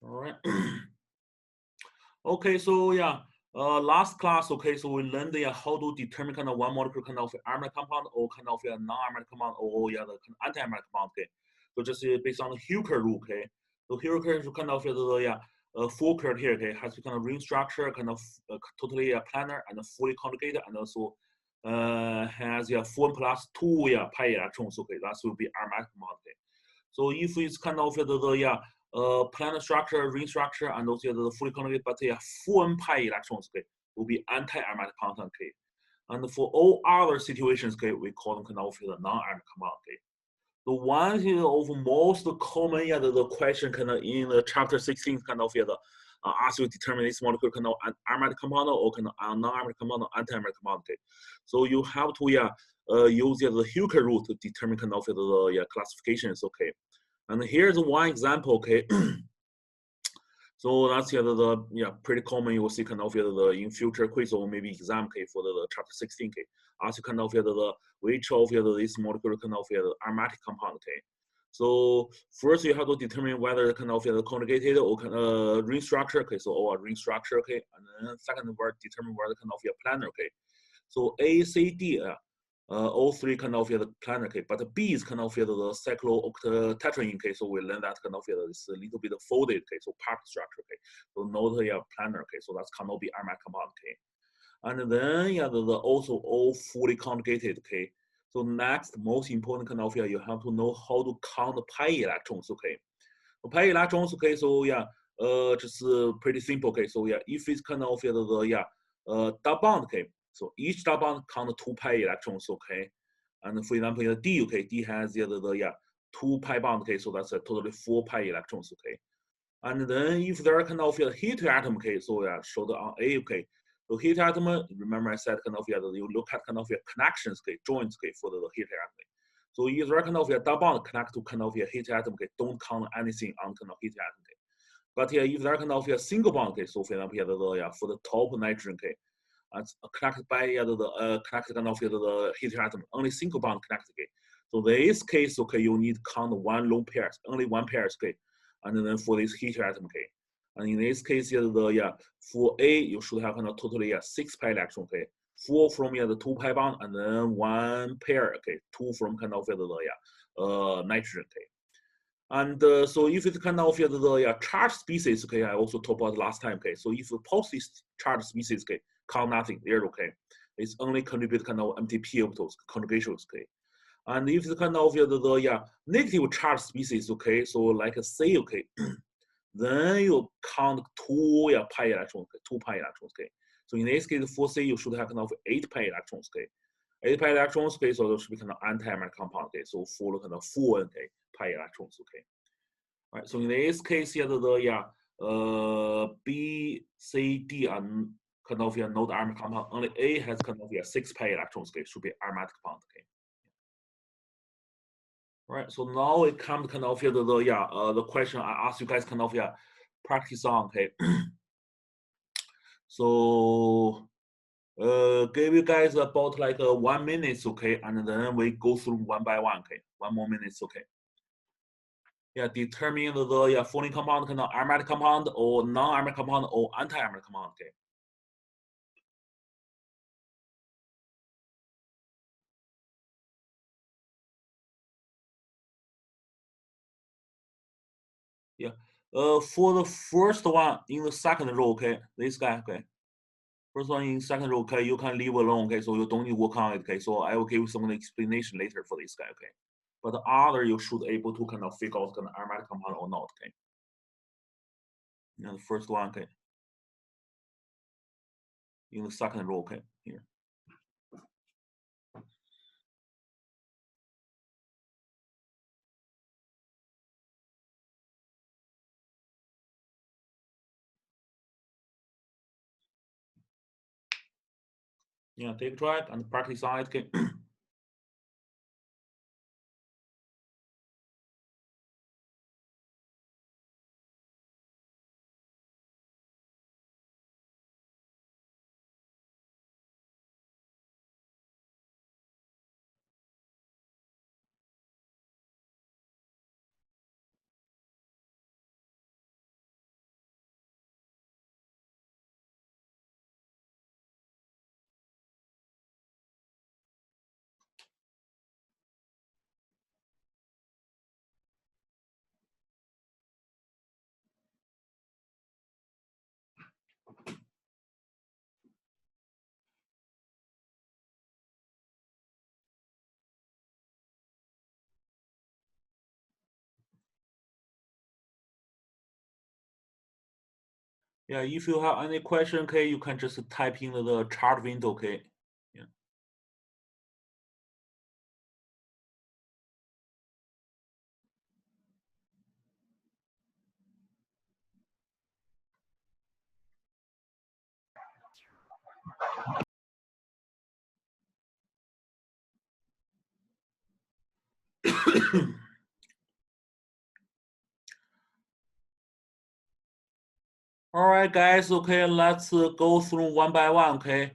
All right. Okay, so yeah, last class, okay, so we learned how to determine kind of one molecule kind of aromatic compound or kind of a non-aromatic compound or yeah, the kind of anti-aromatic compound, okay. So just based on the Hooker rule, okay. So Hooker is kind of yeah, full curve here, okay, has to kind of ring structure, kind of totally planar and fully conjugated, and also has yeah 4 plus 2 yeah pi electrons, okay, that will be aromatic compound, okay. So if it's kind of yeah planar structure, ring structure, and also the fully conjugated, but yeah, 4n pi electrons, okay, will be anti-aromatic compound, okay. And for all other situations, okay, we call them kind of the non-aromatic compound, okay. The one of most common, yeah, the question kind of in the chapter 16 kind of yeah, the ask you determine this molecule kind of an aromatic compound or kind of a non-aromatic compound or anti-aromatic compound, okay. So you have to yeah use yeah, the Hooker rule to determine kind of the yeah classifications, okay. And here's one example, okay. So that's yeah pretty common. You will see kind of in future quiz or maybe exam, okay, for the chapter 16, okay. Ask you kind of which of this molecule kind of aromatic compound, okay. So first you have to determine whether kind of conjugated or ring structure, okay. So or ring structure, okay. And then second word determine whether kind of planar, okay. So A, C, D, all three kind of the planar, okay, but B is kind of the cyclooctatetraene, okay, so we learn that kind of is a little bit folded, okay, so part structure, okay, so not yeah planar, okay, so that's cannot be aromatic compound, okay, and then yeah the also all fully conjugated, okay. So next most important kind of yeah you have to know how to count the pi electrons, okay. So pi electrons, okay, so yeah just pretty simple, okay, so yeah if it's kind of yeah double bond, okay, so each double bond count 2 pi electrons, okay. And for example, D, okay, D has yeah 2 pi bond, okay, so that's a totally 4 pi electrons, okay. And then if there are kind of heat atom, okay, so yeah, showed on A, okay. So heat atom, remember I said kind of yeah, you look at kind of connections, okay, joints, okay, for the heat atom. So if there are kind of double bond connect to kind of heat atom, okay, don't count anything on kind of heat atom, okay. But yeah, if there are kind of single bond, okay, so for example, yeah, for the top nitrogen, okay, connected by connected kind of the heat atom, only single bond connected, okay. So this case, okay, you need count one lone pairs, only one pairs, okay. And then for this heat atom, okay. And in this case, yeah, for A, you should have kind of totally 6 pi electron, okay. 4 from the 2 pi bond, and then 1 pair, okay. 2 from kind of nitrogen, okay. And so if it's kind of charged species, okay, I also talked about last time, okay. So if a positive charged species, okay, count nothing there, okay. It's only contribute kind of empty p orbitals, conjugations, okay. And if it's kind of yeah negative charged species, okay, so like a C, okay, then you count 2 pi electrons, okay, 2 pi electrons, okay. So in this case, for C, you should have kind of 8 pi electrons, okay. 8 pi electrons, okay, so it should be kind of anti-aromatic compound, okay. So for kind of 4 okay, pi electrons, okay. Right. So in this case, yeah, yeah, B, C, D are kind of yeah, not aromatic compound. Only A has kind of yeah 6 pi electrons. Okay, should be aromatic compound. Okay. Right. So now it comes kind of yeah, yeah the question I asked you guys kind of yeah practice on. Okay. So give you guys about like 1 minute. Okay, and then we go through one by one. Okay, 1 more minutes. Okay. Yeah, determine yeah following compound kind of aromatic compound or non-aromatic compound or anti-aromatic compound. Okay. Yeah. For the first one in the second row, okay, this guy, okay. First one in second row, okay, you can leave alone, okay, so you don't need to work on it, okay. So I will give you some explanation later for this guy, okay. But the other you should able to kind of figure out kind of aromatic compound or not, okay. And the first one, okay, in the second row, okay, here. Yeah, take a track and practice on it, okay. Yeah, if you have any question, okay, you can just type in the chat window, okay. Yeah. All right, guys. Okay, let's go through one by one. Okay,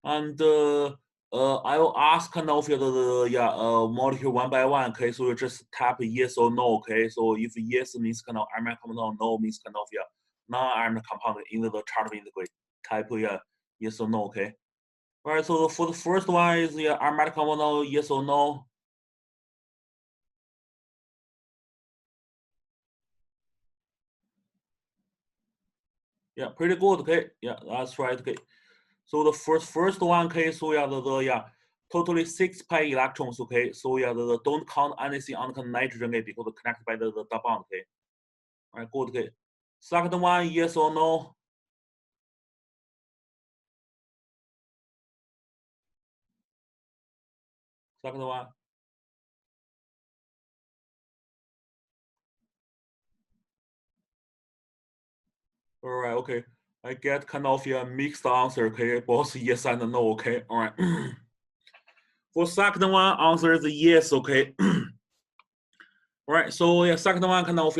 and I will ask kind of molecule one by one. Okay, so you just tap yes or no. Okay, so if yes means kind of aromatic compound, no means kind of non-aromatic compound in the chart window. Okay, type yes or no. Okay. All right. So for the first one is aromatic compound, yes or no. Yeah, pretty good. Okay. Yeah, that's right. Okay. So the first one, okay, so totally 6 pi electrons, okay. So don't count anything on the nitrogen, okay, because connected by the bond, okay. All right, good, okay. Second one, yes or no? Second one. All right, okay. I get kind of a mixed answer, okay. Both yes and no, okay. All right. For second one, answer is yes, okay. Right, so second one kind of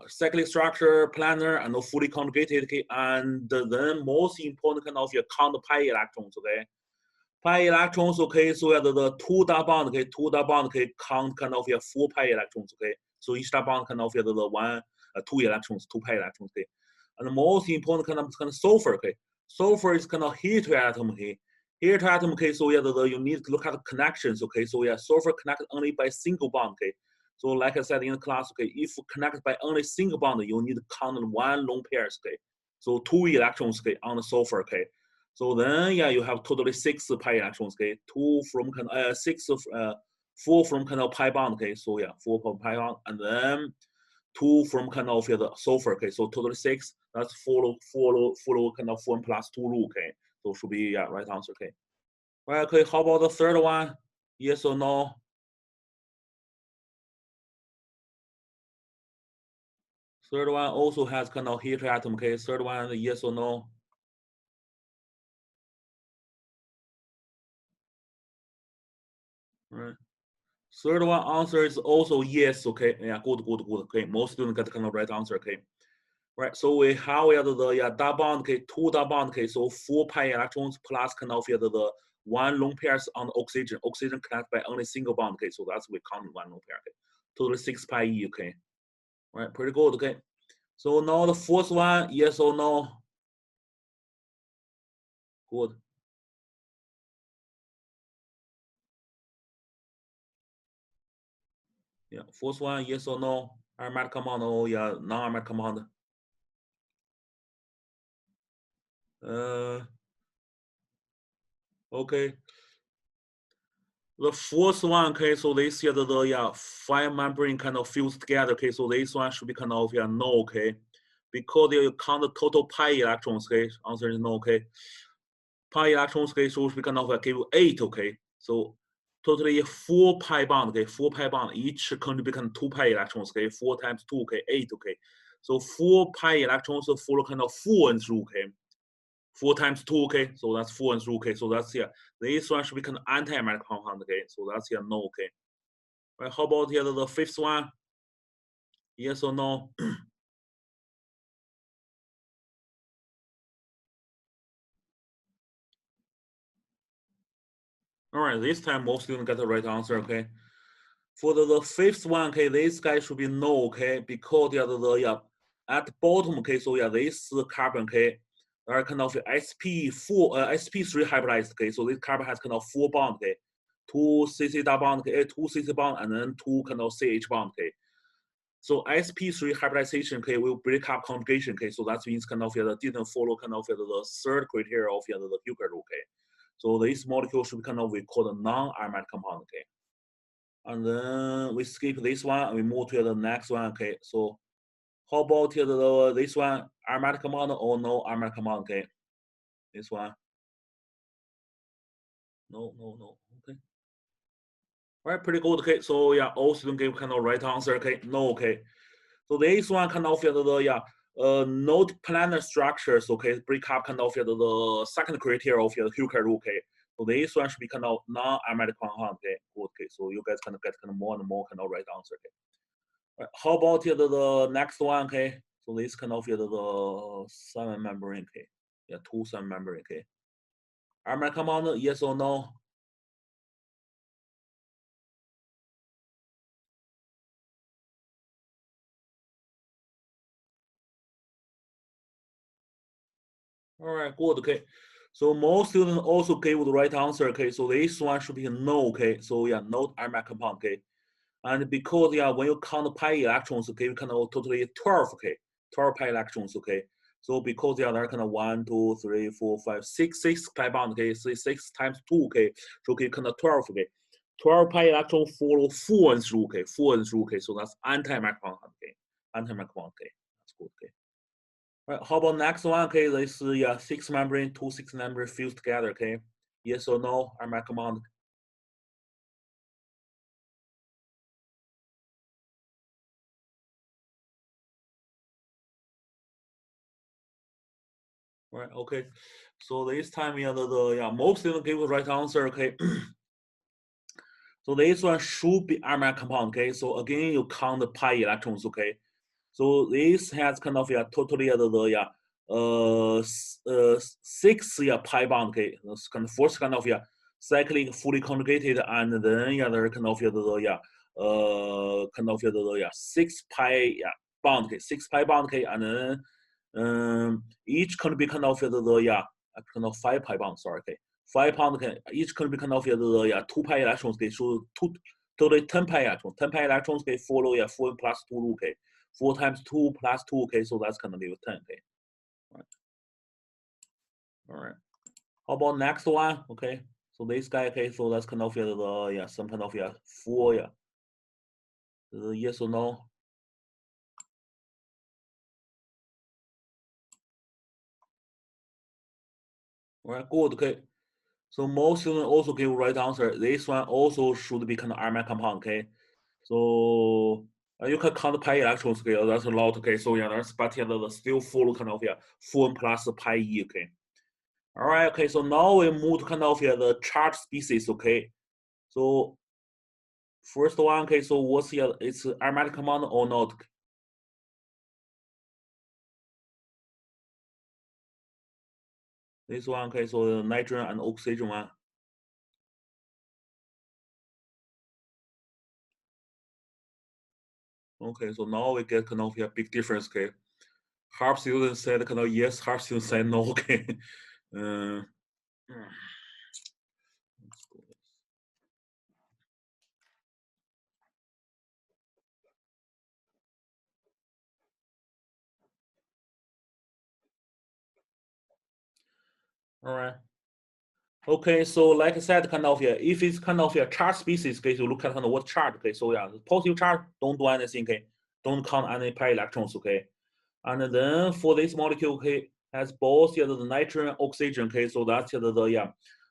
cyclic structure, planar, and fully conjugated, okay, and then most important kind of count pi electrons, okay. Pi electrons, okay, so the two double bond, okay, two double bond, okay, count kind of 4 pi electrons, okay. So each double bond kind of the one, 2 electrons, 2 pi electrons, okay. And the most important kind of sulfur, okay. Sulfur is kind of heat atom, okay. Heat atom, okay, so you need to look at the connections, okay. So sulfur connected only by single bond, okay. So like I said in the class, okay, if connected by only single bond, you need to count one lone pairs, okay. So 2 electrons, okay, on the sulfur, okay. So then, you have totally 6 pi electrons, okay, two from kind of six of 4 from kind of pi bond, okay. So 4 from pi bond, and then 2 from kind of the sulfur, okay. So totally 6. That's follow kind of 4 plus 2 rule, okay. So should be right answer, okay. Well, okay. How about the third one? Yes or no? Third one also has kind of heat atom, okay. Third one, yes or no? Right. Third one answer is also yes, okay. Yeah, good, good, good. Okay, most students get kind of right answer, okay. Right, so we have the double bond, okay, two double bond, okay, so 4 pi electrons plus kind of the one lone pairs on oxygen. Oxygen connected by only single bond, okay, so that's we count one lone pair, okay. Totally 6 pi e, okay. Right, pretty good, okay. So now the fourth one, yes or no? Good. Yeah, fourth one, yes or no? Aromatic compound or non-aromatic compound. Uh, okay. The fourth one, okay, so they see the five membrane kind of fused together, okay, so this one should be kind of no, okay, because they count the total pi electrons, okay, answer is no, okay. Pi electrons, okay, so should be kind of give you 8, okay, so totally 4 pi bond, okay, 4 pi bond, each contribute kind of 2 pi electrons, okay, 4 times 2, okay, 8, okay, so 4 pi electrons follow kind of 4 and through, okay. 4 times 2, okay? So that's 4 and 3, okay? So that's this one should become anti-aromatic compound, okay? So that's no, okay? Right, how about the fifth one? Yes or no? All right, this time most students get the right answer, okay? For the fifth one, okay, this guy should be no, okay? Because at the bottom, okay, so this carbon, okay, are kind of sp3 hybridized, okay? So this carbon has kind of 4 bond, okay? 2 CC double bond, okay, 2 CC bond, and then 2 kind of CH bond, okay? So sp3 hybridization, okay, will break up conjugation, okay. So that means kind of didn't follow kind of the third criteria of the Hooker rule, okay. So this molecule should be kind of we call the non-aromatic compound, okay. And then we skip this one and we move to the next one, okay. So how about this one, aromatic compound or no aromatic compound, okay? This one. No. Okay. All right, pretty good. Okay, so yeah, all students gave kind of right answer. Okay, no. Okay, so this one kind of node planar structures. Okay, break up kind of the second criteria of the Hooker rule. Okay, so this one should be kind of non-aromatic compound. Okay, good. Okay, so you guys kind of get kind of more and more kind of right answer. Okay, all right, how about the next one? Okay, so this kind of the 7 membrane. Okay, yeah, 2 7 membrane. Okay, aromatic compound, yes or no? All right, good. Okay. So most students also gave the right answer. Okay. So this one should be a no. Okay. So yeah, no aromatic compound. Okay. And because yeah, when you count pi electrons, okay, you kind of totally 12. Okay. 12 pi electrons. Okay. So because yeah, there are kind of 1, 2, 3, 4, 5, 6, 6 pi bond. Okay. So 6 times 2. Okay. So okay, kind of 12. Okay. 12 pi electron follow Fuhrman's rule. Okay. Fuhrman's rule. Okay. So that's anti-aromatic compound. Okay. Anti-aromatic compound. Okay. That's good. Okay. Right, how about next one? Okay, this is yeah, 6 membrane, 2 6 membrane fused together. Okay, yes or no? I recommend. Right, okay. So this time, yeah, yeah, most students give the right answer. Okay, so this one should be aromatic compound. Okay, so again, you count the pi electrons. Okay, so this has kind of yeah, totally yeah, 6 yeah pi bond. Okay, that's kind of first kind of yeah cyclic fully conjugated, and then yeah, there kind of yeah, yeah, kind of yeah 6 pi yeah bond. Okay, 6 pi bond. Okay, and then each can be kind of yeah kind of 5 pi bond. Sorry. Okay, 5 pound. Okay, each can be kind of yeah 2 pi electrons. Okay, so totally 10 pi electrons. 10 pi electrons. Okay, follow yeah 4 plus 2 rule. Okay. 4 times 2 plus 2, okay, so that's gonna be 10, okay. All right. How about next one? Okay. So this guy, okay, so that's kind of yeah, some kind of yeah, 4, yeah. Yes or no? All right, good, okay. So most students also give right answer. This one also should be kind of aromatic compound, okay. So you can count pi electrons, okay, that's a lot, okay. So yeah, that's but yeah, still follow kind of yeah, 4 plus pi e, okay. All right, okay, so now we move to kind of yeah, the charge species, okay. So first one, okay, so what's the it's aromatic compound or not? This one, okay, so the nitrogen and oxygen one. Okay, so now we get kind of a big difference, okay. Half students said kind of yes, half students said no, okay. uh, all right. Okay, so like I said, kind of yeah, if it's kind of a charge species, okay, so look at kind of what charge, okay. So yeah, positive charge, don't do anything, okay. Don't count any pi electrons, okay. And then for this molecule, okay, has both yeah, the nitrogen and oxygen, okay, so that's yeah,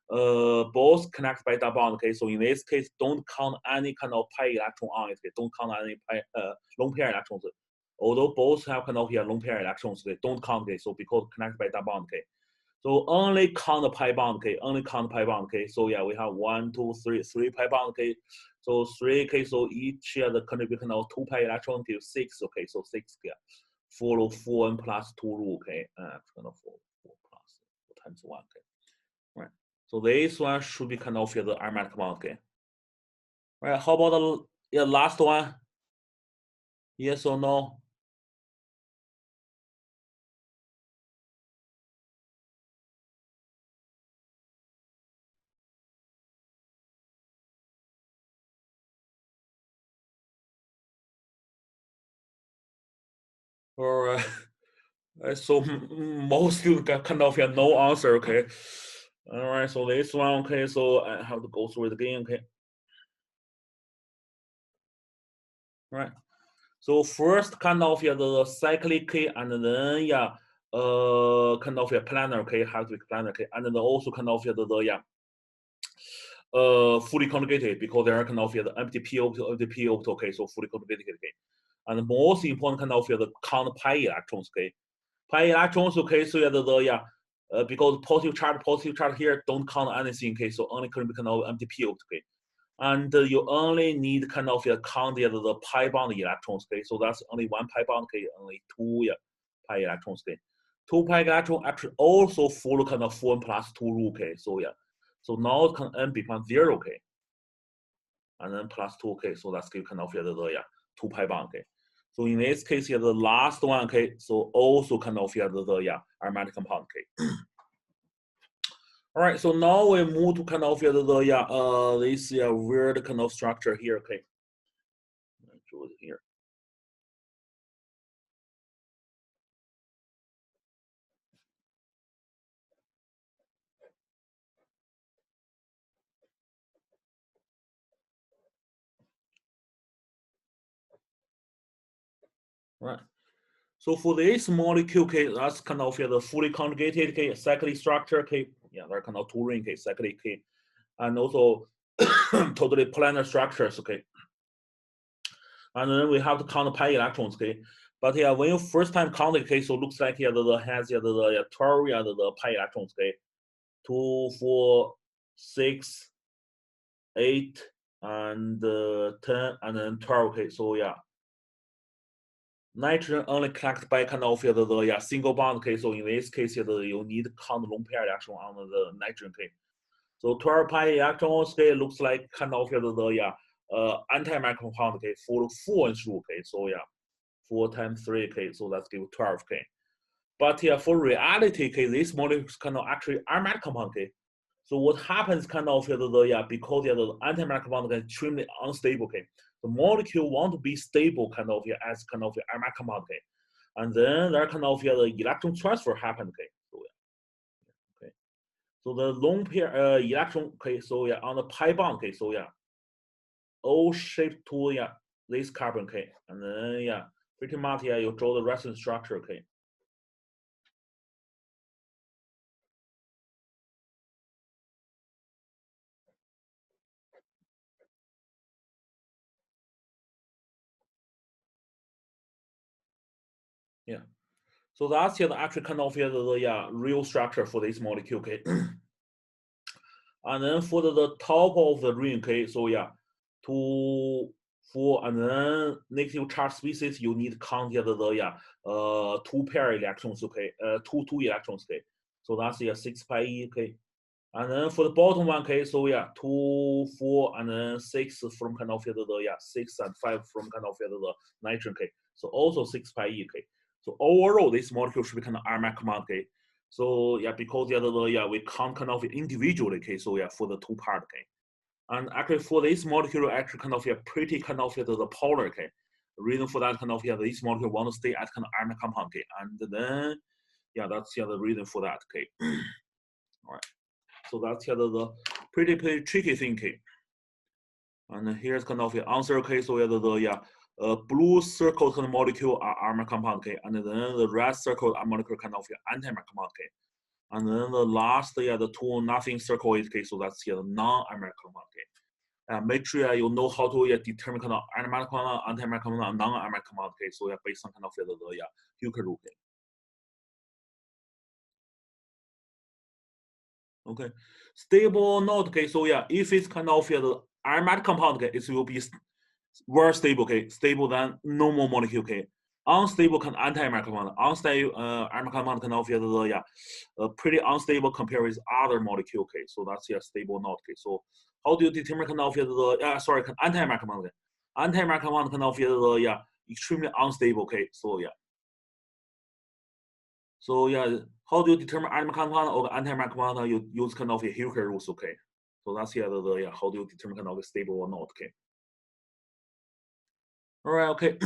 both connected by double bond, okay. So in this case, don't count any kind of pi electron on it, okay. Don't count any pi lone pair electrons. Although both have kind of yeah, lone pair electrons, okay, don't count, okay. So because connected by double bond, okay. So only count the pi bond, okay. Only count pi bond, okay. So yeah, we have 1, 2, 3, 3 pi bond, okay. So 3, okay. So each yeah, the contribution of 2 pi electron give 6, okay. So 6, yeah. Follow 4 and plus 2 rule, okay. It's kind of 4 plus 4 times 1, okay. Right. So this one should be kind of yeah, the aromatic compound, okay. Right. How about the yeah, last one? Yes or no? All right. So most you got kind of yeah, no answer, okay. All right, so this one, okay, so I have to go through it again, okay. All right. So first kind of yeah, the cyclic and then yeah, kind of a planar, okay, has to be planar, okay, and then also kind of fully conjugated because there are kind of the empty p orbital, okay, so fully conjugated, okay, and the most important kind of the count pi electrons, okay, pi electrons, okay, so because positive charge here don't count anything, okay, so only can be kind of empty p orbital, okay, and you only need kind of count the pi bond electrons, okay, so that's only one pi bond, okay, only two pi electrons, okay, two pi electrons actually also follow kind of 4n plus 2 rule, okay, so so now can n become 0, okay, and then plus 2, okay, so that's give kind of the 2 pi bond, okay. So in this case here, the last one, okay, so also kind of the aromatic compound, okay. All right, so now we move to kind of this weird kind of structure here, okay. Here. Right. So for this molecule, okay, that's kind of the fully conjugated, okay, cyclic structure, okay. Yeah, they're kind of two ring, okay, cyclic, okay, and also totally planar structures, okay. And then we have to count pi electrons, okay. But yeah, when you first time count it, okay, so looks like here the has the 12 the pi electrons, okay, 2, 4, 6, 8, and 10, and then 12, okay. So yeah, nitrogen only collected by kind of the single bond, okay. So in this case, you need to count lone pair reaction on the nitrogen, okay. So 12 pi electrons, okay, looks like kind of the anti-micron compound, okay, for 4 and through, okay. So yeah, 4 times 3, okay, so that's give 12, okay. But yeah, for reality, okay, this molecules kind of actually aromatic compound, okay. So what happens kind of because the anti-aromatic compound is extremely unstable, okay. The molecule want to be stable kind of as kind of aromatic compound, okay. And then there kind of the electron transfer happen, okay. So yeah, okay. So the lone pair electron, okay, so yeah, on the pi bond, okay, so yeah, O shaped to this carbon, okay, and then pretty much you draw the resonance structure, okay. Yeah. So that's the actual kind of the real structure for this molecule, okay. And then for the top of the ring, okay, so yeah, two, four, and then negative charge species, you need to count the 2 pair electrons, okay, two electrons, okay. So that's 6 pi e, okay. And then for the bottom one, okay, so yeah, 2, 4, and then 6 from kind of 6 and 5 from kind of the nitrogen, okay. So also 6 pi e, okay. So overall, this molecule should be kind of aromatic compound, okay. So yeah, because we count kind of individually, okay. So yeah, for the 2 part, okay. And actually for this molecule, actually kind of pretty kind of the polar, okay. The reason for that kind of this molecule want to stay at kind of aromatic compound, okay. And then that's the reason for that, okay. All right. So that's the pretty tricky thing, okay. And here's kind of the answer, okay. So the blue circle kind of molecule are aromatic compound, okay, and then the red circle are molecule kind of anti-aromatic compound, okay. And then the last, the two nothing circle is, okay, so that's the non-aromatic compound, okay. Make sure you know how to determine kind of aromatic compound, anti-aromatic compound, and non-aromatic compound, okay. So based on kind of the Hooker rule, okay. Okay, stable or not, okay. So if it's kind of the aromatic compound, okay, it will be very stable, okay, stable than normal molecule, okay. Unstable can anti-aromatic compound. Unstable aromatic compound can of pretty unstable compared with other molecule, okay. So that's stable or not, okay. So how do you determine kind of sorry, anti-aromatic compound? Okay? Anti-aromatic compound can of extremely unstable, okay. So So how do you determine aromatic compound or anti-aromatic compound? You use kind of Hooker rules, okay. So that's how do you determine kind of stable or not, okay. All right, okay.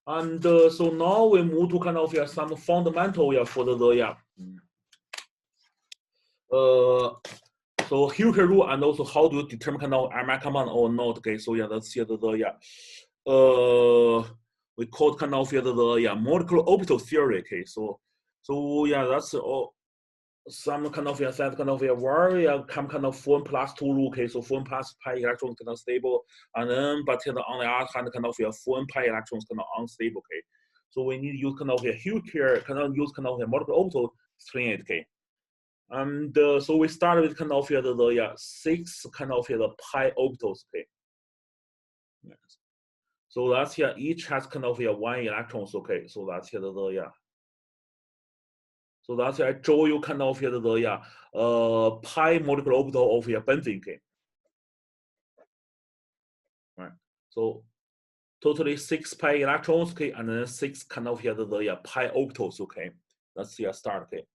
And so now we move to kind of some fundamental for so Hooker rule and also how do you determine kind of aromatic compound or not, okay. So that's we call kind of the molecular orbital theory, okay. So So yeah, that's all. Some kind of set kind of where come kind of 4n+2 rule. Okay, so 4n+ pi electrons kind of stable, and then but on the other hand, kind of 4n pi electrons kind of unstable. Okay, so we need to use kind of a huge here, kind of use kind of a multiple orbital explain it. Okay, and so we start with kind of the 6 kind of the pi orbitals. Okay, yes. So that's here each has kind of 1 electrons. Okay, so that's here the. So that's I draw you kind of the pi molecular orbital of benzene. Okay, right. So totally 6 pi electrons. Okay, and then 6 kind of the pi orbitals. Okay, that's the start. Okay,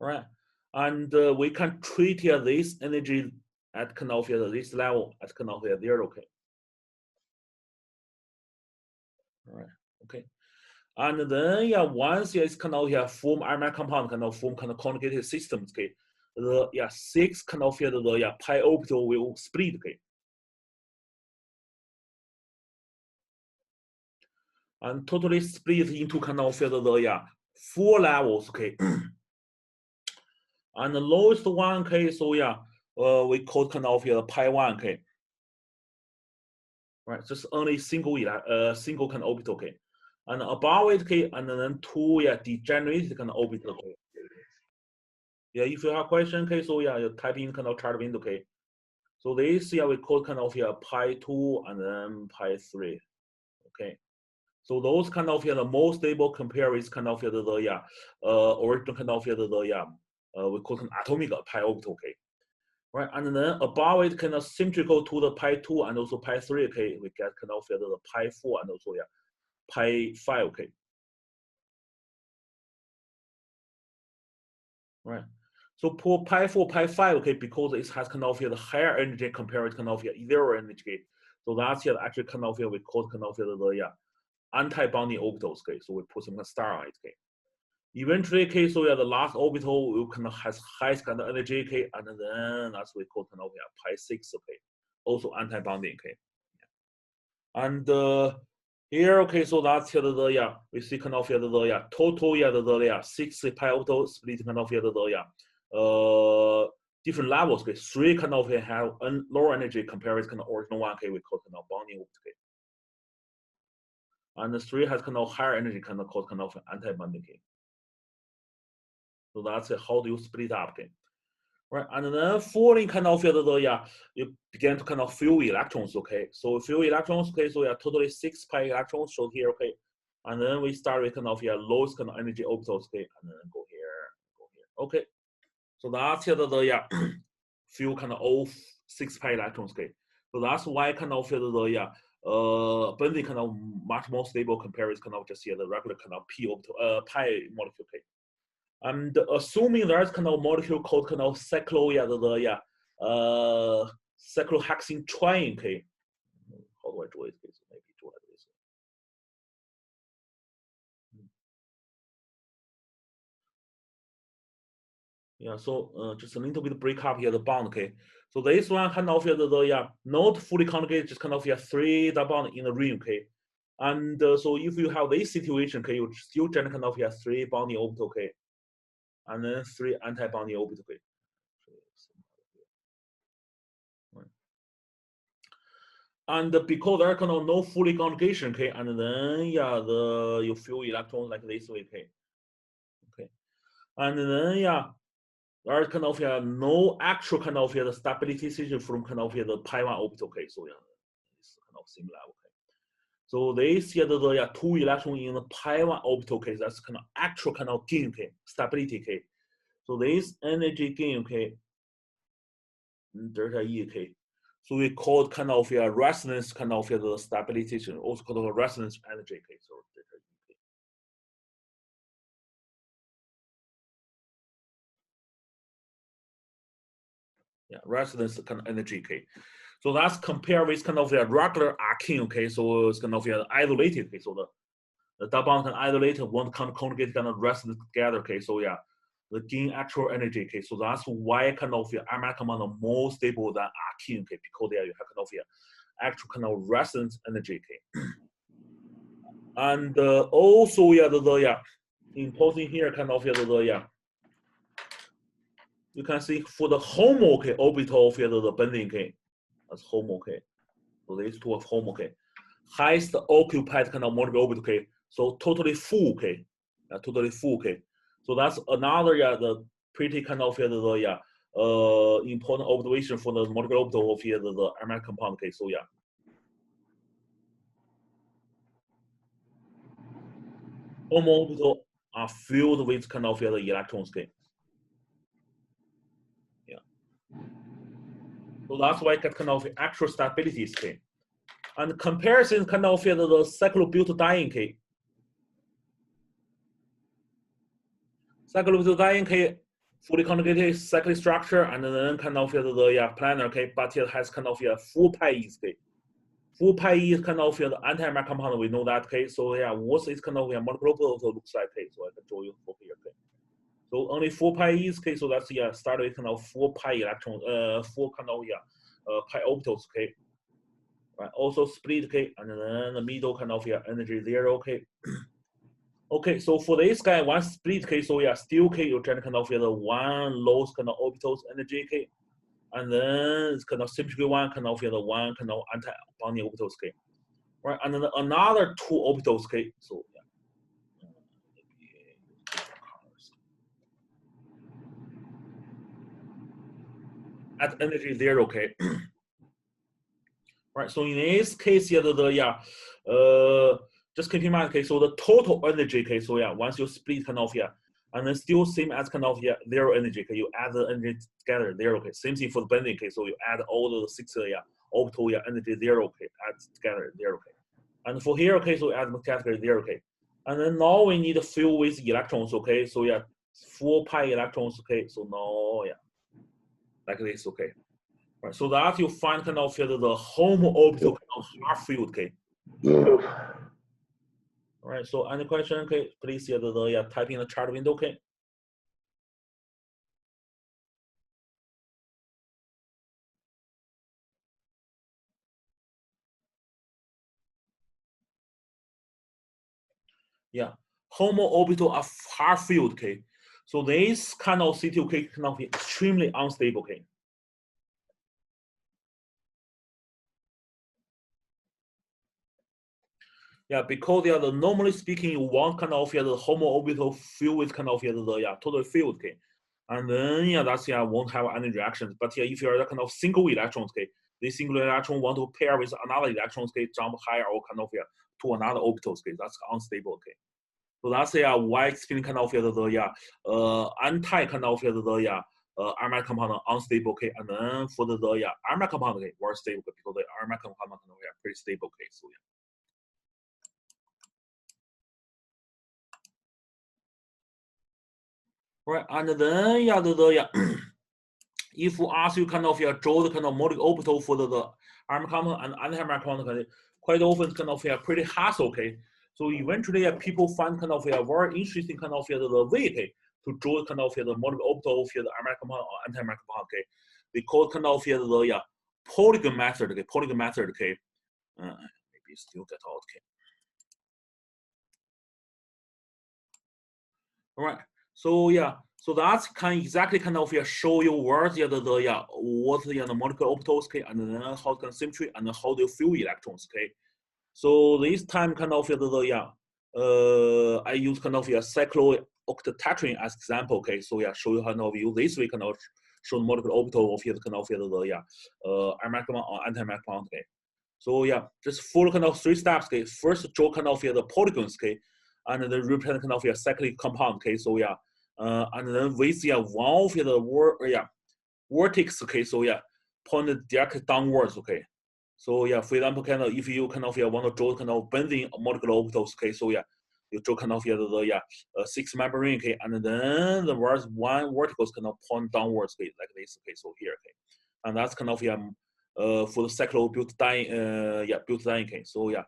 right. And we can treat here this energy at kind of this level at kind of 0. Okay, right. Okay. And then once it's kind of form aromatic compound, kind of form kind of conjugated systems. Okay, the 6 kind of the pi orbital will split. Okay, and totally split into kind of the 4 levels. Okay, and the lowest one. Okay, so we call kind of pi 1. Okay, right, just only single single kind of orbital. Okay, and above it. Okay, and then 2 degenerated kind of orbital. Okay. Yeah, if you have a question, okay, so you type in kind of chart window. Okay, so this we call kind of pi 2 and then pi 3. Okay, so those kind of the most stable compare with kind of the original kind of the we call kind of atomic pi orbital. Okay, right, and then above it kind of symmetrical to the pi 2 and also pi 3. Okay, we get kind of the pi 4 and also pi 5. Okay, right. So for pi 4, pi 5, okay, because it has kind of the higher energy compared to kind of 0 energy. So that's actually kind of we call kind of the anti-bonding orbitals. Okay, so we put some star on it. Okay, eventually, okay, so the last orbital will kind of has highest kind of energy. Okay, and then that's we call kind of pi 6. Okay, also anti-bonding. Okay, and here, okay, so that's here the we see kind of the total the 6 pi orbital split kind of the different levels. Okay, 3 kind of have lower energy compared with kind of original one. Okay, we call kind of bonding orbital. Okay, and the 3 has kind of higher energy, kind of called kind of anti-bonding. Okay, so that's how do you split up. Okay, right, and then falling kind of you begin to kind of fill electrons. Okay, so fill electrons. Okay, so totally 6 pi electrons shown here. Okay, and then we start with kind of lowest kind of energy orbitals. Okay, and then go here, go here. Okay, so that's here the fill kind of all 6 pi electrons. Okay, so that's why kind of the benzene kind of much more stable compared with kind of just the regular kind of p orbital pi molecule. Okay, and assuming there's kind of molecule called kind of cyclohexene triene. Okay, how do I draw it? So maybe draw like this. Yeah, so just a little bit break up here the bond. Okay, so this one kind of the not fully conjugated, just kind of 3 double bond in the ring. Okay, and so if you have this situation, okay, you still generate kind of 3 bonding orbital. Okay, and then 3 anti-bonding orbital. Okay. And because there are kind of no fully conjugation. Okay, and then you fill electrons like this way. Okay, okay, and then there are kind of no actual kind of the stability situation from kind of the pi 1 orbital. Okay, so it's kind of similar. Okay, so this here the 2 electron in the pi 1 orbital. Okay, that's kind of actual kind of gain. Okay, stability. Okay, so this energy gain. Okay, delta E. Okay, so we called kind of resonance kind of the stabilization, also called a resonance energy. Okay, so delta E. Yeah, resonance kind of energy. Okay, so that's compared with kind of the regular arcane. Okay, so it's kind of isolated. Okay, so the double bond can isolate one kind of conjugate kind of resonance together. Okay, so the gain actual energy. Okay, so that's why kind of aromatic compound are more stable than arcane. Okay, because you have kind of actual kind of resonance energy. Okay, and also imposing here kind of yeah. You can see for the HOMO orbital the bending as HOMO So these two of HOMO highest occupied kind of molecular orbital so totally full totally full So that's another the pretty kind of important observation for the molecular orbital of the aromatic compound So yeah. HOMO orbital are filled with kind of the electrons Yeah. So that's why it kind of actual stability is And comparison kind of the cyclobutadiene Cyclobutadiene fully conjugated cyclic structure and then kind of the planar but it has kind of a full pi is Full pi is kind of the anti-Mer compound. We know that So yeah, what is kind of molecular also looks like So I can show you for here So only 4 pi is So that's start with kind of 4 pi electrons, 4 kind of pi orbitals Right. Also split and then the middle kind of energy 0 Okay, so for this guy, one split so yeah, still you generate kind of the one lowest kind of orbitals energy and then it's kind of simply one kind of the one kind of anti-bonding orbitals right? And then another two orbitals So yeah. At energy 0 right? So in this case, just keep in mind, so the total energy, so yeah, once you split kind of and then still same as kind of zero energy, you add the energy together 0 Same thing for the bending so you add all the 6 orbital energy 0 add together 0 and for here so add category 0 and then now we need to fill with electrons, so yeah, 4 pi electrons, so now yeah, like this, Right, so that you find kind of the home orbital kind of half field, All right. So any question, please type in the chart window, Yeah, homo orbital are far field, So this kind of CT, kind of extremely unstable, Yeah, because they are normally speaking, you want kind of the homo orbital field with kind of the total field, And then that's won't have any reactions. But if you are kind of single electrons, this single electron want to pair with another electrons, jump higher or kind of to another orbital, that's unstable, So that's why explain kind of anti kind of aromatic compound unstable, and then for the aromatic compound very stable because the aromatic compound pretty stable, So yeah. Right, and then if we ask you kind of draw the kind of molecular orbital for the aromatic compound and anti-aromatic compound, quite often kind of pretty hassle, So eventually people find kind of very interesting kind of the way, to draw kind of the molecular orbital of the aromatic compound or anti-aromatic compound, They call kind of the polygon method, polygon method, maybe still get out, All right. So yeah, so that's exactly kind of show you where what the molecular orbitals, and then how can symmetry and how they feel electrons, So this time kind of I use kind of cyclooctatetraene as example, So yeah, show you how to use this way kind of show the molecular orbital of kind of aromatic or anti-aromatic compound, So yeah, just follow kind of 3 steps, First draw kind of the polygons, and then represent kind of cyclic compound, So yeah, and then with one of the vertex, So yeah, point directly downwards, So yeah, for example, kind of if you kind of want to draw kind of bending molecular orbitals, So yeah, you draw kind of the 6 membrane, and then the one vertical kind of point downwards, like this, So here, and that's kind of for the cyclobutadiene, butadiene, So yeah,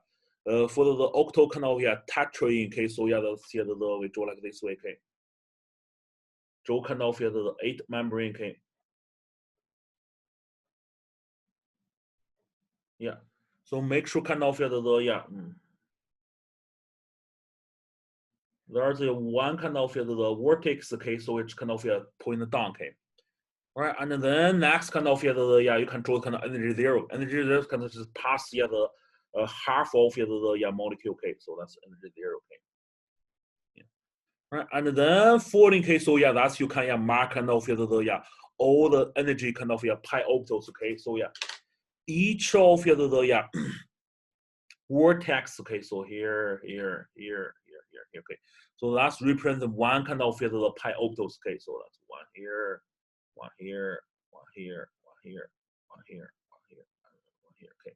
for the octo kind of tetraene, So yeah, we draw like this way, Draw kind of the 8 membrane, Yeah, so make sure kind of there's a one kind of the vertex, okay, so it's kind of point down, okay. All right, and then next kind of you control kind of energy zero. Energy zero kind of just pass the half of the molecule, okay, so that's energy zero, okay. Yeah. Right, and then falling case, so that's you can mark kind of all the energy kind of pi orbitals, okay, so each of the vortex, okay, so here, okay, so that's represent one kind of the pi orbitals, okay, so that's one here, one here, one here, one here, one here, one here, one here, okay.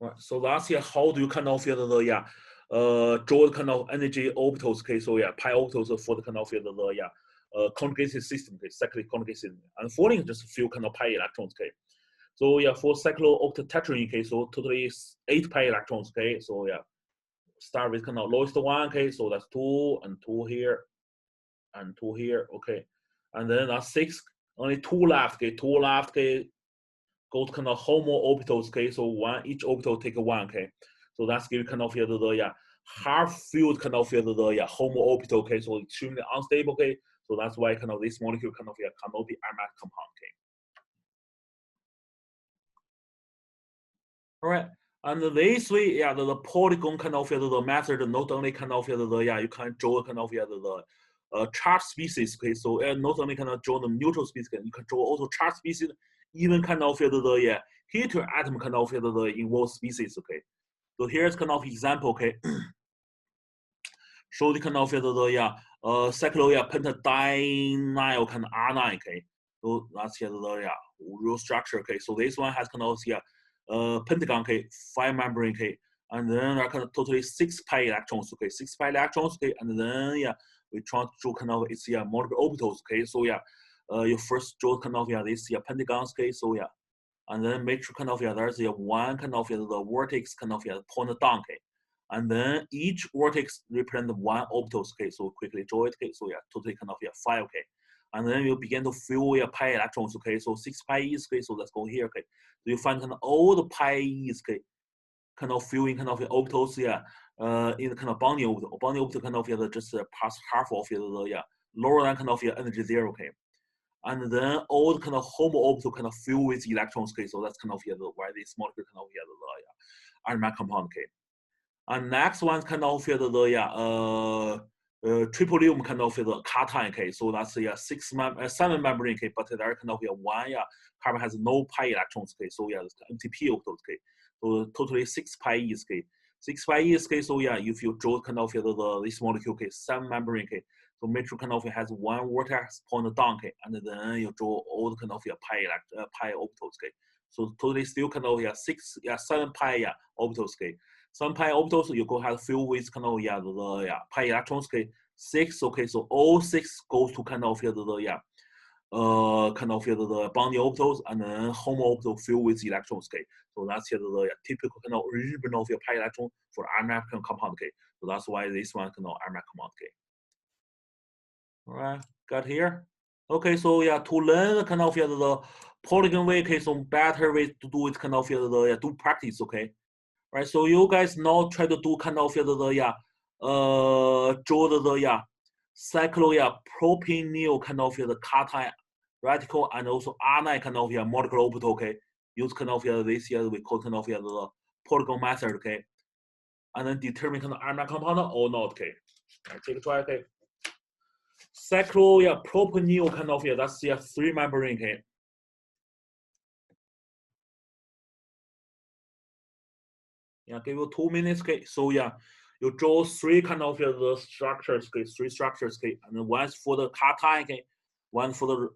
Right. So last year, how do you kind of draw the kind of energy orbitals? Okay, so pi orbitals for the kind of conjugated system, okay, cyclic conjugated system, and falling just a few kind of pi electrons, okay. So for cyclooctatetraene, okay, so totally 8 pi electrons, okay. So start with kind of lowest one, okay. So that's 2 and 2 here, and 2 here, okay, and then that's 6, only 2 left, okay, 2 left, okay. Go to kind of homo orbitals, okay, so one each orbital take one, okay, so that's give kind of half filled kind of the homo orbital, okay, so extremely unstable, okay, so that's why kind of this molecule kind of cannot be aromatic compound, okay. All right, and this way, the polygon kind of the method not only kind of you can draw kind of the charge species, okay, so not only kind of draw the neutral species, you can draw also charge species, even kind of the heteroatom kind of the involved species, okay. So here's kind of example, okay. Show the kind of cyclo pentadienyl kind of R9, okay. So that's here the real structure, okay. So this one has kind of pentagon, okay, 5 membrane, okay, and then there are kind of totally 6 pi electrons, okay, 6 pi electrons, okay, and then we try to draw kind of it's multiple orbitals, okay. So you first draw kind of this pentagons, okay. So and then make sure kind of there's one kind of the vertex kind of point down, okay, and then each vertex represent one orbital, okay. So quickly draw it, okay. So totally kind of 5, okay, and then you begin to fill your pi electrons, okay. So 6 pi is, okay. So let's go here, okay. So you find kind of all the pi is, okay, kind of filling kind of orbitals, in the kind of bonding orbital. Bonding orbital kind of just pass half of the lower than kind of energy zero, okay. And then all the kind of homo orbital kind of fill with electrons, okay. So that's kind of why this molecule kind of the aromatic compound, okay. And next one kind of triplyum kind of the cation, okay. So that's 7 membrane, okay, but there kind of one carbon has no pi electrons, okay. So it's empty p orbitals, okay. So totally 6 pi is, okay. 6 pi is, okay. So if you draw kind of this molecule, okay, 7 membrane, okay. So matrix kind of has one vertex point down, okay, and then you draw all the kind of pi orbitals, okay. So totally still kind of 7 pi orbitals, okay. Some pi orbitals you go have fill with kind of the pi electrons, okay. 6, okay. So all 6 goes to kind of kind of the bonding orbitals, and then home orbital filled with electrons, okay. So that's the typical kind of ribbon of your pi electron for aromatic compound, okay. So that's why this one kind of aromatic compound, okay. All right, got here. Okay, so to learn kind of the polygon way, okay, so better way to do it kind of the do practice, okay. Right, so you guys now try to do kind of draw the cyclo propionyl kind of the cation radical, and also R9 kind of molecular orbital, okay. Use kind of this we call kind of the polygon method, okay, and then determine kind of aromatic compound or not, okay. Right, take a try, okay. Cyclo propionyl kind of that's 3 membrane, okay. Give you 2 minutes, okay. So you draw 3 kind of the structures, okay, 3 structures, okay, and then one for the cation, okay, one for the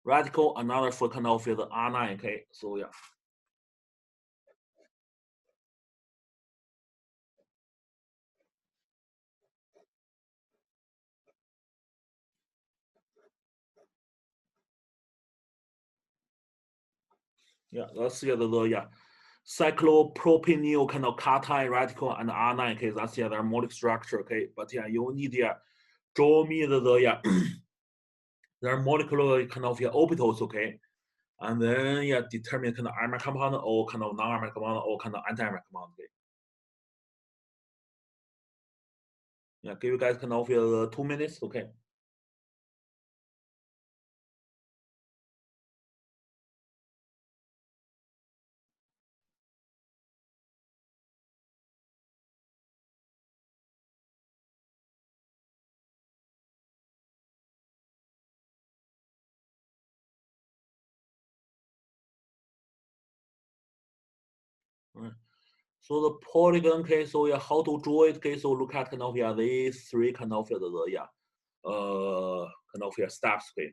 radical, another for kind of the R9, okay. So that's the cyclopropenyl kind of cation radical and R9, okay. That's their molecular structure, okay. But you need draw me the their molecular kind of orbitals, okay. And then determine kind of aromatic compound or kind of non-aromatic compound or kind of anti-aromatic compound, okay. Yeah, give you guys kind of 2 minutes, okay. Right. So the polygon, okay, so yeah, how to draw it, okay, so look at kind of these three kind of kind of steps, okay.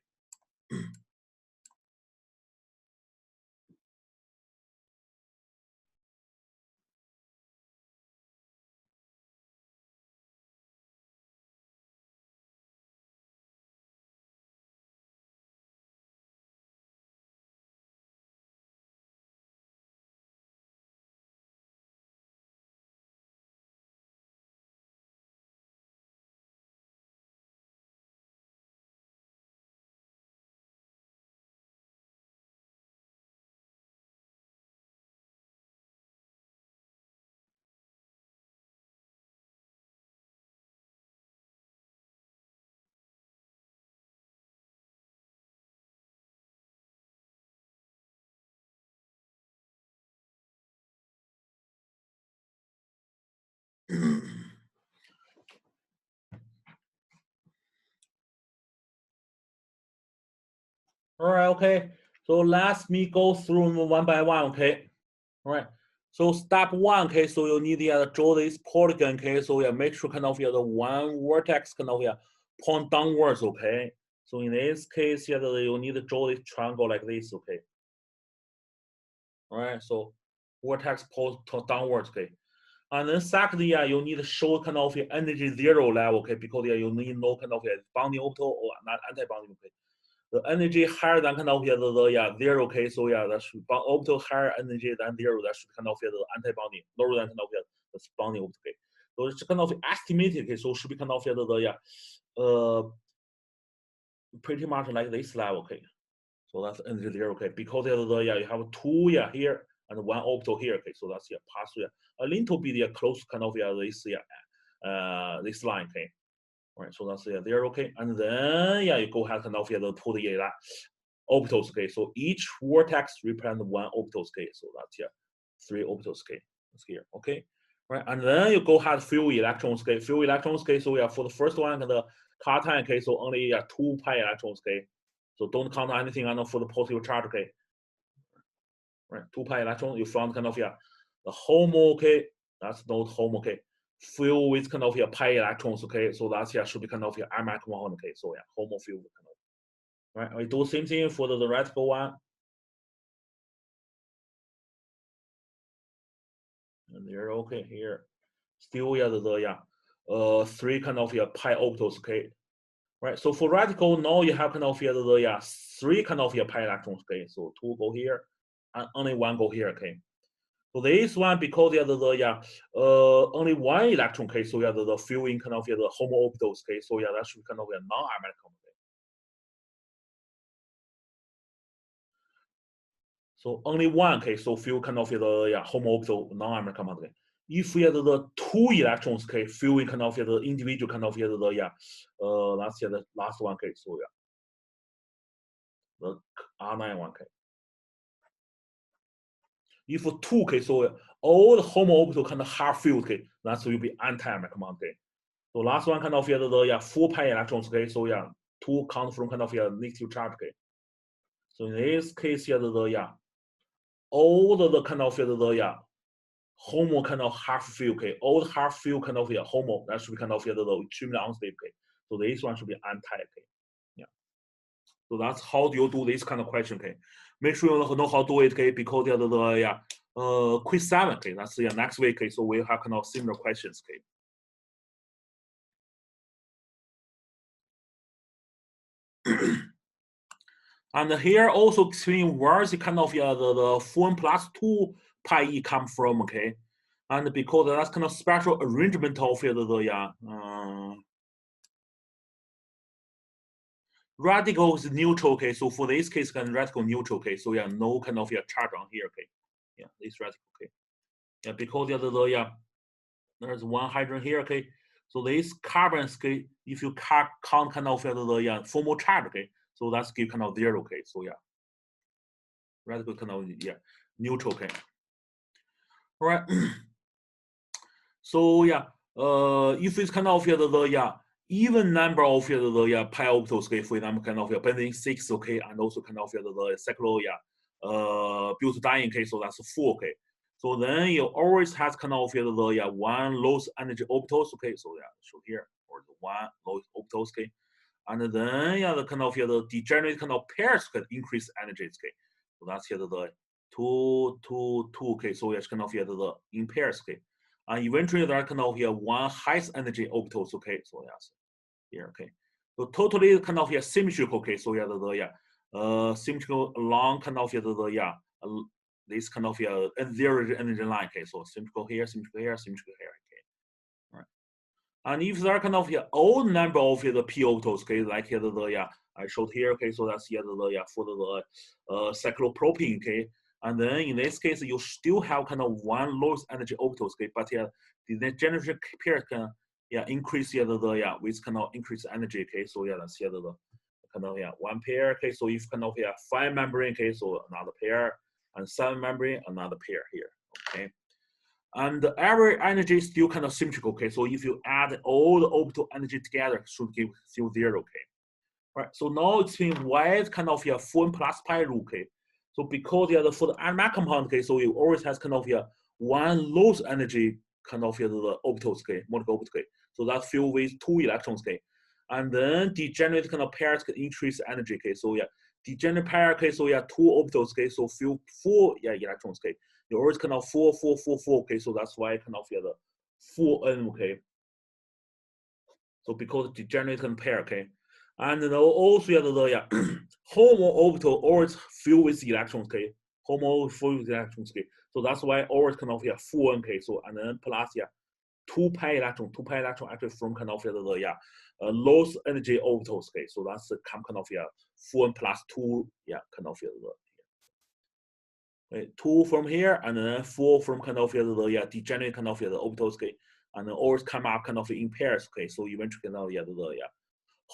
All right, okay. So let me go through one by one, okay. All right. So step one, okay. So you need to draw this polygon, okay. So yeah, make sure kind of the one vertex kind of point downwards, okay. So in this case, yeah, you need to draw this triangle like this, okay. All right. So vertex point downwards, okay. And then secondly, yeah, you need to show kind of energy zero level, okay, because yeah, you need no kind of bonding orbital or not anti-bonding, okay. The energy higher than kind of zero, okay, so yeah, that should orbital higher energy than zero, that should kind of the anti-bonding, lower than kind of the bonding orbital, okay. So it's kind of estimated, okay, so should be kind of pretty much like this level, okay. So that's energy zero, okay, because you have two here and one orbital here, okay, so that's pass through a little bit close kind of this line, okay. All right, so that's there, okay, and then you go ahead kind of put the orbital scale. So each vortex represents one orbital scale. So that's here, three orbital scale. That's here, okay, right, and then you go ahead fill electron scale. Fill electron scale. So yeah, for the first one, the cation, okay, so only 2 pi electron scale. So don't count anything on for the positive charge, okay. Right, 2 pi electron. You found kind of the HOMO, okay, that's not HOMO, okay. Fill with kind of pi electrons, okay. So that's should be kind of RMAC 100, okay. So yeah, HOMO fill kind of. Right, we do the same thing for the radical one. And there, okay, here. Still, three kind of pi orbitals, okay. Right, so for radical, now you have kind of three kind of pi electrons, okay. So two go here, and only one go here, okay. So this one, because only one electron, okay. So the filling kind of the homo orbitals, okay. So that should be kind of a non-hermetic, okay. So only one, okay, so fill kind of the homo-orbital non-hermetic compound, okay. If we have the two electrons, okay, filling kind of the individual kind of that's the last one, okay, so the R9 one, okay. If two, okay, so all the homo-orbital kind of half filled, okay, that will be anti-hermetic compound, okay. So last one kind of the 4 pi electrons, okay, so two count from kind of negative charge, okay. So in this case, all the kind of homo kind of half fill, okay, all the half fill kind of homo, that should be kind of the extremely unstable, okay. So this one should be anti, okay. Yeah. So that's how do you do this kind of question, okay. Make sure you know how to do it, okay, because quiz 7, okay, that's next week, okay. So we have kind of similar questions, okay. And here also explain where the kind of the form plus 2 pi e come from, okay. And because that's kind of special arrangement of radical is neutral, okay. So for this case, kind of radical neutral, okay. So no kind of charge on here, okay. Yeah, this radical, okay. Yeah, because there's one hydrogen here, okay. So this carbon, okay, if you count kind of the formal charge, okay, so that's give kind of 0, okay. So yeah, radical kind of neutral, okay. All right. So yeah, if it's kind of even number of the pi orbitals, okay, for example, kind of benzene 6, okay, and also kind of the cyclo butadiene, okay, so that's 4, okay. So then you always has kind of the one lowest energy orbitals, okay, so show here, or the one lowest orbitals, okay, and then the kind of the degenerate kind of pairs can increase energy, okay. So that's here the 2, 2, 2, okay, so it's kind of the in pairs, okay. And eventually there kind of one highest energy orbitals, okay, so yes, here, okay. So totally kind of symmetrical, okay, so symmetrical along kind of this kind of zero energy line, okay, so symmetrical here, symmetrical here, symmetrical here, okay. All right. And if there are kind of odd number of the p orbitals, okay, like here I showed here, okay, so that's here for the cyclopropene, okay. And then in this case, you still have kind of one lowest energy orbitals, okay, but the generation pair can increase with kind of increased energy, okay. So that's here the kind of one pair, okay. So if kind of 5 membrane, okay, so another pair, and 7 membrane, another pair here, okay. And every energy is still kind of symmetrical, okay. So if you add all the orbital energy together, it should give still 0, okay. Right. So now it's been why it's kind of 4n plus pi rule, okay. So because for the aromatic compound, okay, so you always has kind of one lowest energy kind of the orbitals, okay, molecular orbital, okay. So that's filled with 2 electrons, okay. And then degenerate kind of pairs can increase energy, okay. So degenerate pair, okay, so 2 orbitals, okay, so fill 4 electrons, okay. You always kind of 4, 4, 4, 4, okay. So that's why kind of the 4n, okay. So because degenerate kind of pair, okay. And then also the HOMO orbital always filled with electrons, okay. HOMO filled with electrons, okay. So that's why always kind of 4n, okay. So and then plus 2 pi electron actually from kind of the lowest energy orbitals, okay. So that's the kind of 4n plus 2, kind of okay, 2 from here, and then 4 from kind of the degenerate kind of the orbitals, okay, and then always come up kind of in pairs, okay. So eventually kind of the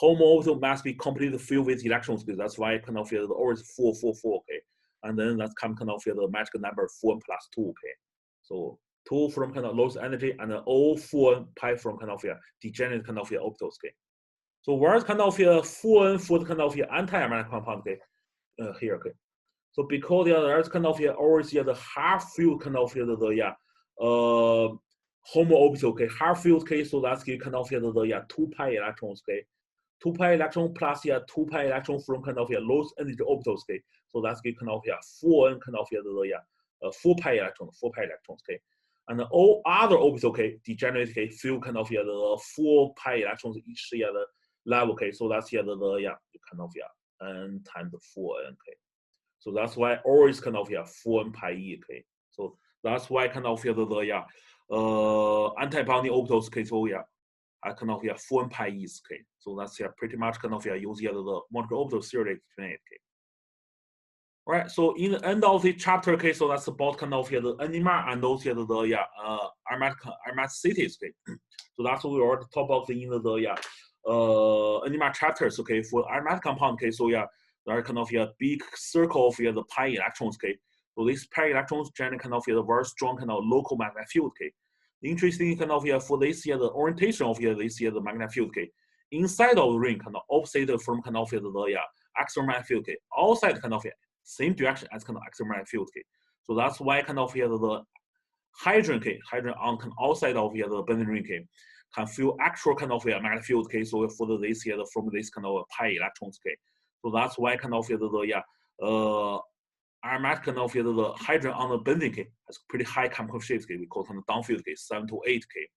HOMO orbital must be completely filled with electrons, because that's why kind of the always 4, 4, 4, okay, and then that's come kind of the magic number 4 plus 2, okay. So 2 from kind of lowest energy, and then all 4 pi from kind of degenerate kind of orbitals, okay. So whereas kind of 4n for the kind of anti-aromatic compound, okay, here, okay. So because there's kind of always the half filled kind of the HOMO orbital, okay, half filled, okay, so that's give kind of the 2 pi electrons, okay. 2 pi electron plus 2 pi electron from kind of lowest energy orbitals, okay. So that's give kind of 4n kind of the 4 pi electrons, okay. And all other orbitals, okay, degenerate, okay, fill kind of the 4 pi electrons each the level, okay. So that's the kind of n times the 4n, okay. So that's why always kind of 4n pi e, okay. So that's why kind of the anti-bonding orbitals, okay. So I kind of 4n pi e, okay. So that's pretty much kind of use the molecular orbital theory to explain it, okay. All right. So in the end of the chapter, okay. So that's about kind of the NMR and also the aromaticities, okay. So that's what we already talked about in the NMR chapters, okay. For aromatic compound, okay. So there are kind of big circle of the pi electrons, okay. So these pi electrons generate kind of a very strong kind of local magnetic field, okay. Interesting kind of for this the orientation of this the magnetic field, okay. Inside of the ring, kind of opposite from kind of the axial magnetic field, okay. Outside kind of same direction as kind of axial magnetic field, okay. So that's why kind of the hydrogen, okay, hydrogen on kind of outside of the benzene ring, okay, can feel actual kind of magnetic field, okay. So for this from this kind of pi electrons, okay. So that's why kind of aromatic kind of the hydrogen on the benzene, okay, has pretty high chemical shapes, okay. We call kind of downfield, okay, 7 to 8, okay.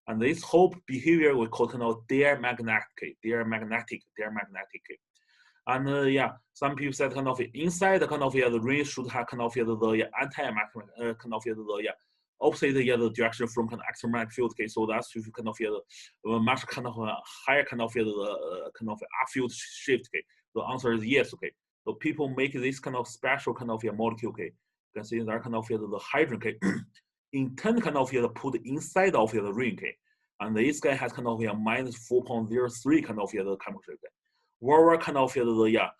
And this whole behavior we call kind of diamagnetic, okay. And some people said kind of inside kind of the ring should have kind of the anti-magnetic kind of the opposite the direction from kind of axial magnetic field, okay. So that's kind of much kind of higher kind of the kind of field shift, okay. The answer is yes, okay. So people make this kind of special kind of molecule, okay. You can see there kind of the hydrogen, okay, intend kind of put inside of the ring, okay. and this guy has kind of yeah minus 4.03 kind of yeah the chemical shift. Where kind of yeah the yeah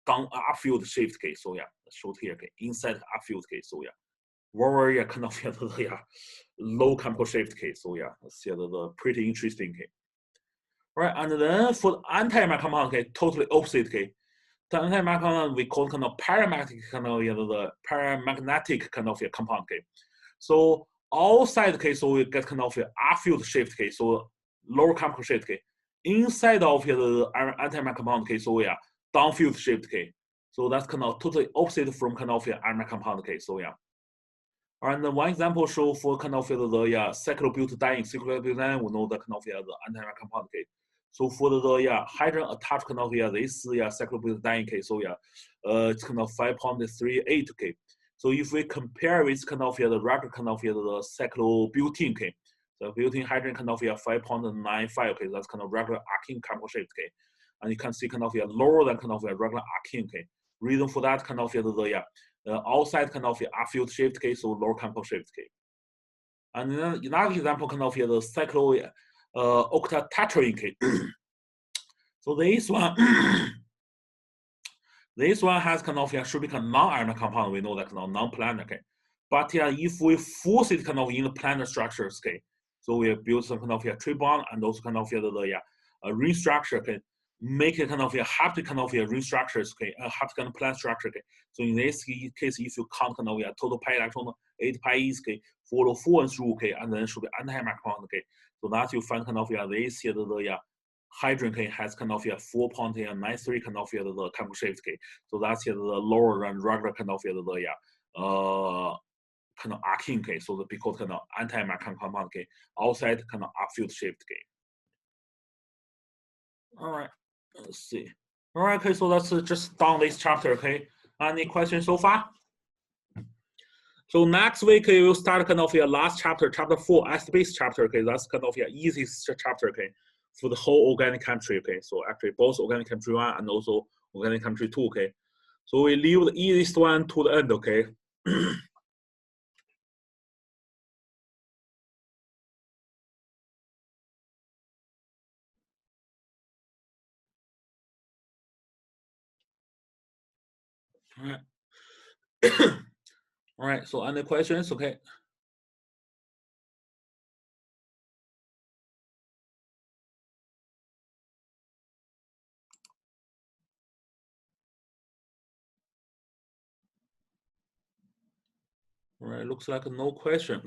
down upfield shift, okay, so yeah showed here, okay, inside upfield, okay, so yeah where yeah kind of yeah the yeah low chemical shift, okay, so yeah that's yeah the pretty interesting, okay. Right, and then for the anti-matter compound, okay, totally opposite, okay. The anti-matter compound we call kind of paramagnetic kind of yeah the paramagnetic kind of yeah compound, okay. So outside, okay, so we get kind of a upfield shift, okay, so lower chemical shift, okay. Inside of the anti-matter compound, okay, so yeah downfield shift, okay. So that's kind of totally opposite from kind of anti-matter compound, okay, so yeah. And one example show for kind of the yeah cyclobutadiene. Cyclobutadiene we know the kind of yeah the anti-matter compound, okay. So for the yeah hydrogen attached kind of yeah this yeah cyclobutadiene, okay, so yeah it's kind of 5.38, okay. So if we compare with kind of yeah the regular kind of yeah the cyclobutene, okay, the butene hydrogen kind of yeah 5.95, okay, that's kind of regular arcane chemical shape, okay, and you can see kind of yeah lower than kind of yeah regular arcane, okay. Reason for that kind of yeah the yeah outside kind of upfield shift, okay, so lower chemical shift, okay. And then another example kind of the cyclo octatetraene, okay. So this one this one has kind of should be kind of non-iron compound. We know that kind of non-planar, okay. But yeah, if we force it kind of in the planar structures, okay, so we build some kind of tree bond and also kind of ring structure, okay, make it kind of haptic kind of ring structures, okay, haptic kind of plan structure, okay. So in this case, if you count kind of total pi electron 8 pi is, okay, follow 4 and through, okay, and then should be anti-matter compound, okay. So that you find kind of this here the hydrogen, okay, has kind of 4.93 kind of the chemical shift, okay. So that's here the lower than regular kind of the kind of arcane, okay. So the because kind of anti-matter compound, okay, outside kind of upfield shift, okay. All right, let's see. All right, okay, so that's just done this chapter, okay. Any questions so far? So next week we'll start kind of last chapter, chapter 4, acid-base chapter, okay. That's kind of easiest chapter, okay, for the whole organic chemistry, okay. So actually both organic chemistry 1 and also organic chemistry 2, okay. So we leave the easiest one to the end, okay. All right. All right, so any questions, okay. All right, looks like no question.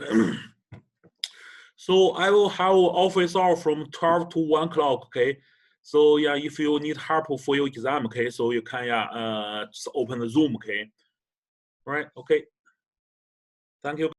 So I will have office hour from 12 to 1 o'clock, okay. So yeah, if you need help for your exam, okay, so you can just open the Zoom, okay. All right, okay. Thank you.